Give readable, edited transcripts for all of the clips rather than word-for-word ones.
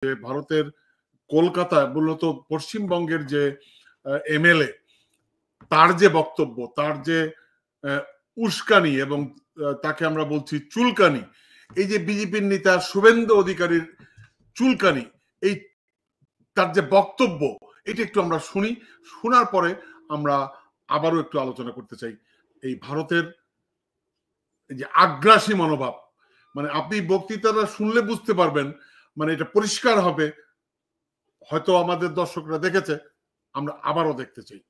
যে ভারতের কলকাতায় মূলত পশ্চিমবঙ্গের যে এমএলএ তার যে বক্তব্য, তার যে উস্কানি এবং তাকে আমরা বলছি চুলকানি, এই যে বিজেপির নেতা শুভেন্দু অধিকারীর চুলকানি, এই তার যে বক্তব্য, এটা একটু আমরা শুনি। শোনার পরে আমরা আবারও একটু আলোচনা করতে চাই এই ভারতের যে আগ্রাসী মনোভাব। মানে আপনি বক্তৃতাটা শুনলে বুঝতে পারবেন, মানে এটা পরিষ্কার হবে। হয়তো আমাদের দর্শকরা দেখেছে, আমরা আবারও দেখতে চাই।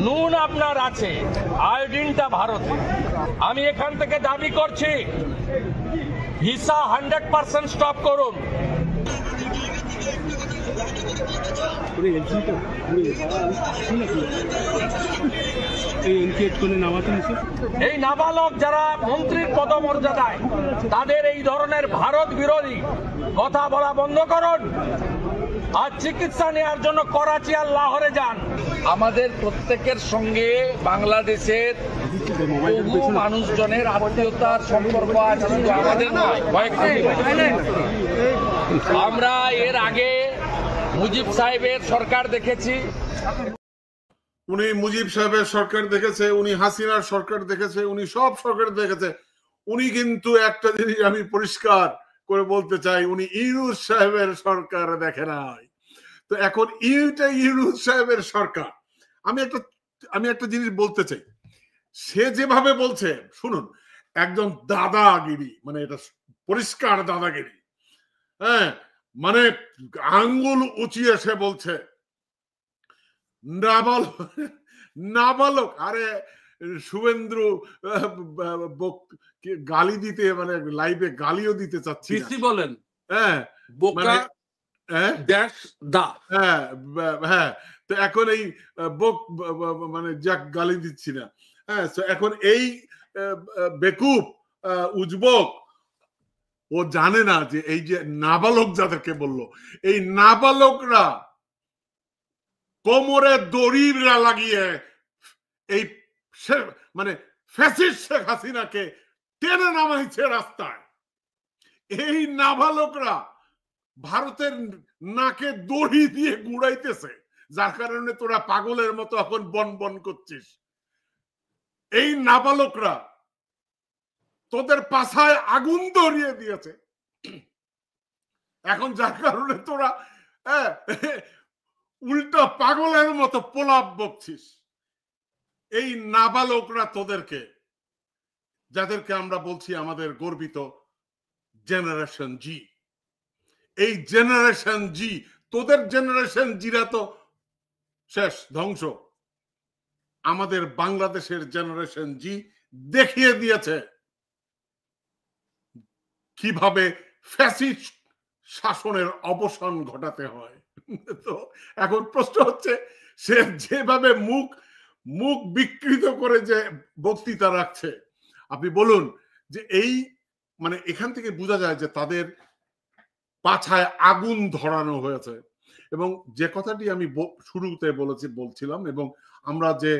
নুন আপনার আছে, আয়োডিনটা ভারতে। আমি এখান থেকে দাবি করছি ভিসা 100% স্টপ করুন। এই নাবালক যারা মন্ত্রীর পদমর্যাদায়, তাদের এই ধরনের ভারত বিরোধী কথা বলা বন্ধ করুন। আর চিকিৎসা নেওয়ার জন্য করাচি আর লাহোরে যান। আমাদের প্রত্যেকের সঙ্গে বাংলাদেশের বহু মানুষজনের আত্মীয়তার সম্পর্ক আছে, শুধু আমাদের নয়। আমরা এর আগে মুজিব সাহেবের সরকার দেখেছি, উনি মুজিব সাহেবের সরকার দেখেছে, উনি হাসিনার সরকার দেখেছে, উনি সব সরকার দেখেছে। উনি কিন্তু একটা জিনিস আমি পরিষ্কার করে বলতে চাই, উনি ইউনূস সাহেবের সরকার দেখে নাই। তো এখন ইউনূস সাহেবের সরকার। আমি একটা জিনিস বলতে চাই, সে যেভাবে বলছে শুনুন, একজন দাদাগিরি, মানে এটা পরিষ্কার দাদাগিরি। হ্যাঁ, মানে আঙ্গুল উঁচিয়ে সে বলছে নাবালক। আরে শুভেন্দু গালি দিতে, মানে লাইভে গালিও দিতে চাচ্ছি বলেন। হ্যাঁ, বোকা ড্যাশ দা। হ্যাঁ, তো এখন এই মানে যাক গালি দিচ্ছি না। হ্যাঁ, এখন এই বেকুব উজবক ও জানে না যে এই যে নাবালক যাদেরকে বললো, এই নাবালকরা কোমরে দড়ি লাগিয়ে এই মানে ফ্যাসিস্ট শেখ হাসিনাকে টেনে নামাইছে রাস্তায়। এই নাবালকরা ভারতের নাকে দড়ি দিয়ে গুড়াইতেছে, যার কারণে তোরা পাগলের মতো এখন বন বন করছিস। এই নাবালকরা তোদের পাছায় আগুন ধরিয়ে দিয়েছে এখন, যার কারণে তোরা উল্টা পাগলের মতো পোলাপ বকছিস। এই নাবালকরা তোদেরকে, যাদেরকে আমরা বলছি আমাদের গর্বিত জেনারেশন জি, এই জেনারেশন জি, তোদের জেনারেশন জিরা তো শেষ, ধ্বংস। আমাদের বাংলাদেশের জেনারেশন জি দেখিয়ে দিয়েছে কিভাবে ফ্যাসিস্ট শাসনের অবসান ঘটাতে হয়। তো এখন প্রশ্ন হচ্ছে, সে যেভাবে মুখ বিকৃত করে যে বক্তৃতা রাখছে, আপনি বলুন যে এই মানে এখান থেকে বোঝা যায় যে তাদের পাছায় আগুন ধরানো হয়েছে। এবং যে কথাটি আমি শুরুতে বলছিলাম, এবং আমরা যে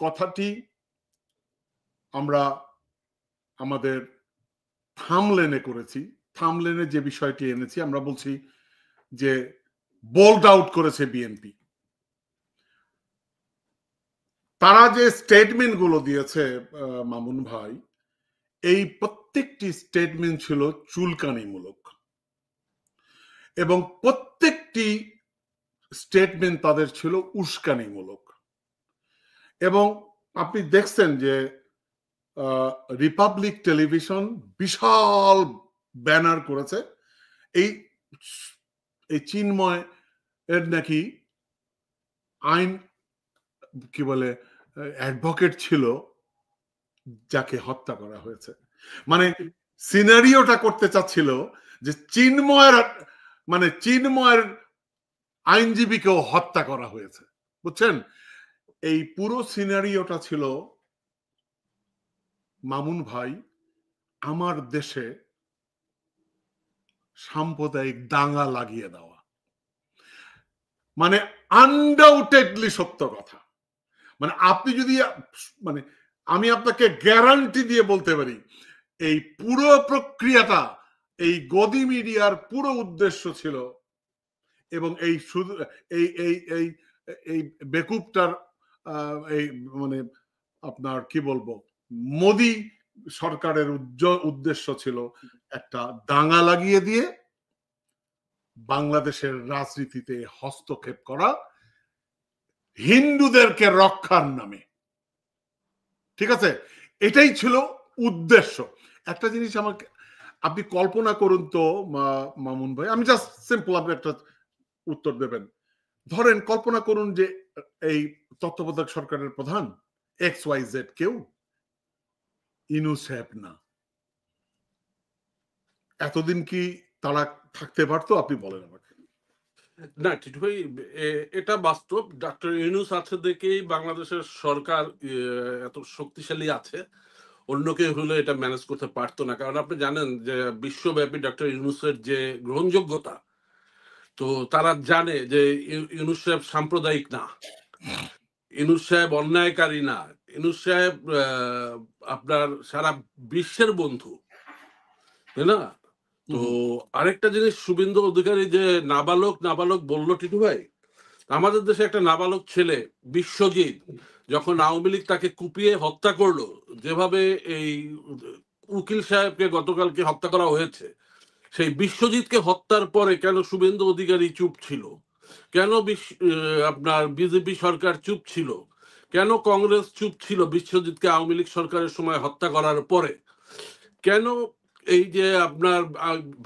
কথাটি আমরা আমাদের থামলেনে করেছি, থামলেনে যে বিষয়টি এনেছি, আমরা বলছি যে বোল্ড আউট করেছে বিএনপি। তারা যে স্টেটমেন্ট গুলো দিয়েছে মামুন ভাই, এই প্রত্যেকটি স্টেটমেন্ট ছিল চুলকানিমূলক, এবং প্রত্যেকটি স্টেটমেন্ট তাদের ছিল উস্কানিমূলক। এবং আপনি দেখছেন যে রিপাবলিক টেলিভিশন বিশাল ব্যানার করেছে, এই চিন্ময় এর নাকি আইন কি বলে অ্যাডভোকেট ছিল, যাকে হত্যা করা হয়েছে। মানে সিনারিওটা করতে চাচ্ছিল যে চিন্ময়ের আইনজীবীকেও হত্যা করা হয়েছে, বুঝছেন? এই পুরো সিনারিওটা ছিল মামুন ভাই আমার দেশে সাম্প্রদায়িক দাঙ্গা লাগিয়ে দেওয়া। মানে আনডাউটেডলি সত্য কথা। মানে আপনি যদি, মানে আমি আপনাকে গ্যারান্টি দিয়ে বলতে পারি, এই পুরো প্রক্রিয়াটা এই গদি মিডিয়ার পুরো উদ্দেশ্য ছিল, এবং এই শুধু এই এই এই এই বেকুবটার এই মানে আপনার কি বলবো মোদি সরকারের উদ্দেশ্য ছিল একটা দাঙ্গা লাগিয়ে দিয়ে বাংলাদেশের রাজনীতিতে হস্তক্ষেপ করা হিন্দুদেরকে রক্ষার নামে। ঠিক আছে, এটাই ছিল উদ্দেশ্য। একটা জিনিস আমাকে আপনি কল্পনা করুন তো মামুন ভাই, আমি জাস্ট সিম্পল আপনি একটা উত্তর দেবেন। ধরেন কল্পনা করুন যে এই তত্ত্বাবধায়ক সরকারের প্রধান XYZ কেউ ইউনূস সাহেব না, এতদিন কি তারা থাকতে পারতো? আপনি বলেন আমাকে। না টিটু ভাই, এটা বাস্তব। ডক্টর ইউনূস আছে দেখেই বাংলাদেশের সরকার এত শক্তিশালী আছে। অন্য কেউ হলে এটা ম্যানেজ করতে পারতো না। কারণ আপনি জানেন যে বিশ্বব্যাপী ডক্টর ইউনূসের যে গ্রহণযোগ্যতা, তো তারা জানে যে ইউনূস সাহেব সাম্প্রদায়িক না, ইউনূস সাহেব অন্যায়কারী না, ইউনূস সাহেব আপনার সারা বিশ্বের বন্ধু, তাই না? তো আরেকটা জিনিস, শুভেন্দু অধিকারী যে নাবালক বললো টিটু ভাই, আমাদের দেশে একটা নাবালক ছেলে বিশ্বজিৎ যখন আওয়ামী লীগ তাকে কুপিয়ে হত্যা করলো, যেভাবে এই উকিল সাহেবকে গতকালকে হত্যা করা হয়েছে, সেই বিশ্বজিৎকে হত্যার পরে কেন শুভেন্দু অধিকারী চুপ ছিল? কেন আপনার বিজেপি সরকার চুপ ছিল? কেন কংগ্রেস চুপ ছিল বিশ্বজিৎকে আওয়ামী লীগ সরকারের সময় হত্যা করার পরে? কেন এই যে আপনার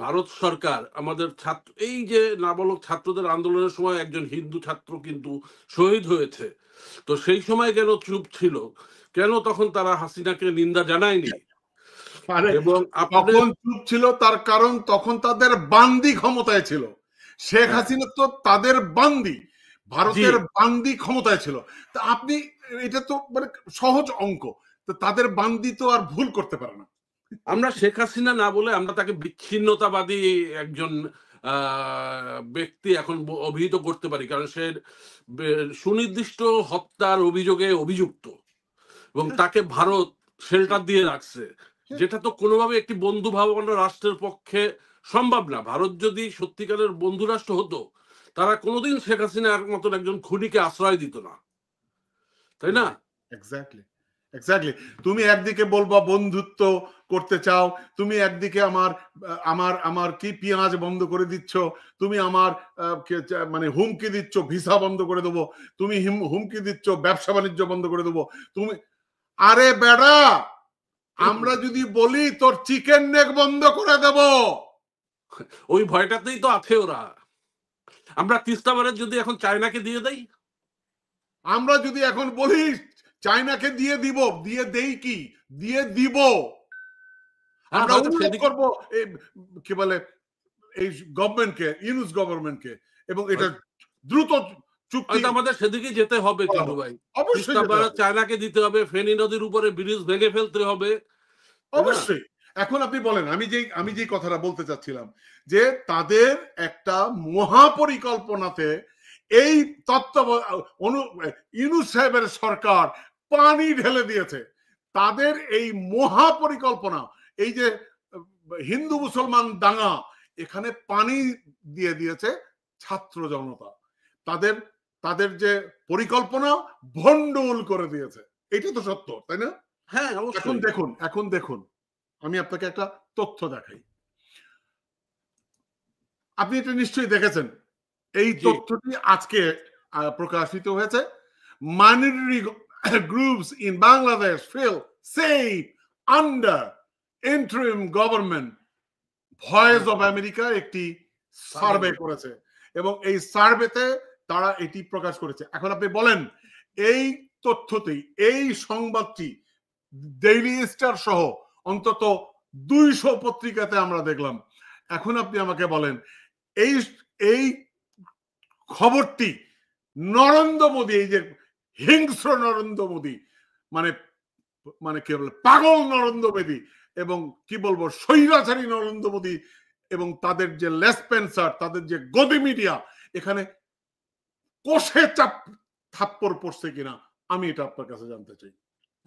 ভারত সরকার আমাদের ছাত্র, এই যে নাবালক ছাত্রদের আন্দোলনের সময় একজন হিন্দু ছাত্র কিন্তু শহীদ হয়েছে, তো সেই সময় কেন চুপ ছিল? কেন তখন তারা হাসিনাকে নিন্দা জানায়নি? এবং তখন চুপ ছিল তার কারণ তখন তাদের বান্দি ক্ষমতায় ছিল। শেখ হাসিনা তো তাদের বান্দি, ভারতের বান্দি ক্ষমতায় ছিল। তা আপনি এটা তো মানে সহজ অঙ্ক, তো তাদের বান্দি তো আর ভুল করতে পারে না। আমরা শেখ হাসিনা না বলে আমরা তাকে বিচ্ছিন্নতাবাদী একজন ব্যক্তি এখন অভিহিত করতে পারি, কারণ সে সুনির্দিষ্ট হত্যার অভিযোগে অভিযুক্ত এবং তাকে ভারত শেল্টার দিয়ে রাখছে, যেটা তো কোনোভাবে একটি বন্ধু ভাবাপন্ন রাষ্ট্রের পক্ষে সম্ভব না। ভারত যদি সত্যিকারের বন্ধু রাষ্ট্র হতো, তারা কোনোদিন শেখ হাসিনার মতন একজন খুনিকে আশ্রয় দিত না, তাই না? Exactly exactly. তুমি একদিকে বলবা বন্ধুত্ব করতে চাও, তুমি একদিকে আমার আমার আমার কি পেঁয়াজ বন্ধ করে দিচ্ছ, তুমি আমার মানে হুমকি দিচ্ছ ভিসা বন্ধ করে দেবো, তুমি হুমকি দিচ্ছ ব্যবসা বাণিজ্য বন্ধ করে দেবো। তুমি আরে বেড়া, আমরা যদি বলি তোর চিকেন নেক বন্ধ করে দেব, ওই ভয়টাতেই তো আছে ওরা। আমরা তিস্তাবারের যদি এখন চায়নাকে দিয়ে দেই, আমরা যদি এখন বলি চায়নাকে দিয়ে দিব, দিয়ে দেই কি দিয়ে দিব, আমরা উল্লেখ করবো কি বলে এই গভর্নমেন্টকে, ইউনূস গভর্নমেন্টকে, এবং এটা দ্রুত চুক্তি আমাদের সেদিকে যেতে হবে কিন্তু ভাই। অবশ্যই চায়নাকে দিতে হবে, ফেনী নদীর উপরে ব্রিজ ভেঙে ফেলতে হবে, অবশ্যই। এখন আপনি বলেন, আমি যে কথাটা বলতে চাচ্ছিলাম যে তাদের একটা মহাপরিকল্পনাতে এই ইউনূস সাহেবের সরকার পানি ঢেলে দিয়েছে। তাদের এই মহাপরিকল্পনা, এই যে হিন্দু মুসলমান দাঙ্গা, এখানে পানি দিয়ে দিয়েছে ছাত্র জনতা। তাদের যে পরিকল্পনা ভণ্ডুল করে দিয়েছে, এটা তো সত্য, তাই না? হ্যাঁ, এখন দেখুন আমি আপনাকে একটা তথ্য দেখাই, আপনি এটা নিশ্চয়ই দেখেছেন। এই তথ্যটি আজকে প্রকাশিত হয়েছে। Minority groups in Bangladesh feel safe under interim government. Voice of America একটি সার্ভে করেছে এবং এই সার্ভেতে তারা এটি প্রকাশ করেছে। এখন আপনি বলেন, এই তথ্যটি, এই সংবাদটি ডেইলি স্টার সহ অন্তত 200 পত্রিকাতে আমরা দেখলাম। এখন আপনি আমাকে বলেন, এই খবরটি নরেন্দ্র মোদী, এই যে হিংস্র নরেন্দ্র মোদী, মানে কি বলে পাগল নরেন্দ্র মোদী এবং কি বলবো স্বৈরাচারী নরেন্দ্র মোদী এবং তাদের যে লেসপেন্সার, তাদের যে গদি মিডিয়া, এখানে কোষে থাপ্পড় পড়ছে কিনা আমি এটা আপনার কাছে জানতে চাই।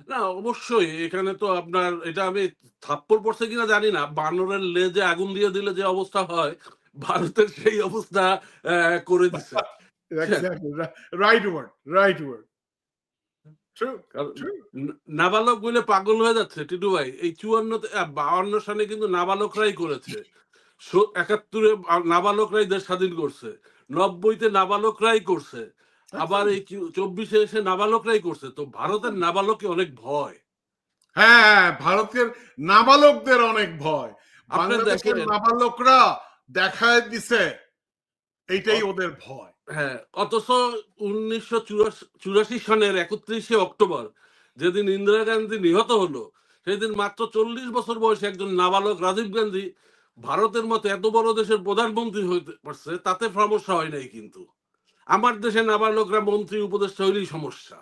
না অবশ্যই এখানে তো আপনার এটা আমি থাপ্পড় পড়ছে কিনা জানি না, বানরের লেজে আগুন দিয়ে দিলে যে অবস্থা হয় ভারতের সেই অবস্থা করে দিছে। Exactly, right word, right word. True, কারণ ট্রু। নাবালক বলে পাগল হয়ে যাচ্ছে টিটু ভাই। এই ৫২ সালে কিন্তু নাবালকরাই করেছে। ৭১-এ নাবালকরাই দেশ স্বাধীন করছে। ৯০-তে নাবালকরাই করছে। আবার এই ২৪-এ এসে নাবালকরাই করছে। তো ভারতের নাবালকে অনেক ভয়। হ্যাঁ, ভারতের নাবালকদের অনেক ভয়। আপনার বাংলাদেশের দেখেন নাবালকরা দেখায় দিছে, এইটাই অ ওদের ভয়। হ্যাঁ, অথচ ১৯৮৪ সনের ৩১শে অক্টোবর যেদিন ইন্দিরা গান্ধী নিহত হলো, সেদিন মাত্র ৪০ বছর বয়সে একজন নাবালক রাজীব গান্ধী ভারতের মতো এত বড় দেশের প্রধানমন্ত্রী হইতে পারছে, তাতে সমস্যা হয় নাই কিন্তু। আমার দেশে নাবালকরা মন্ত্রী উপদেষ্টা হইলেই সমস্যা।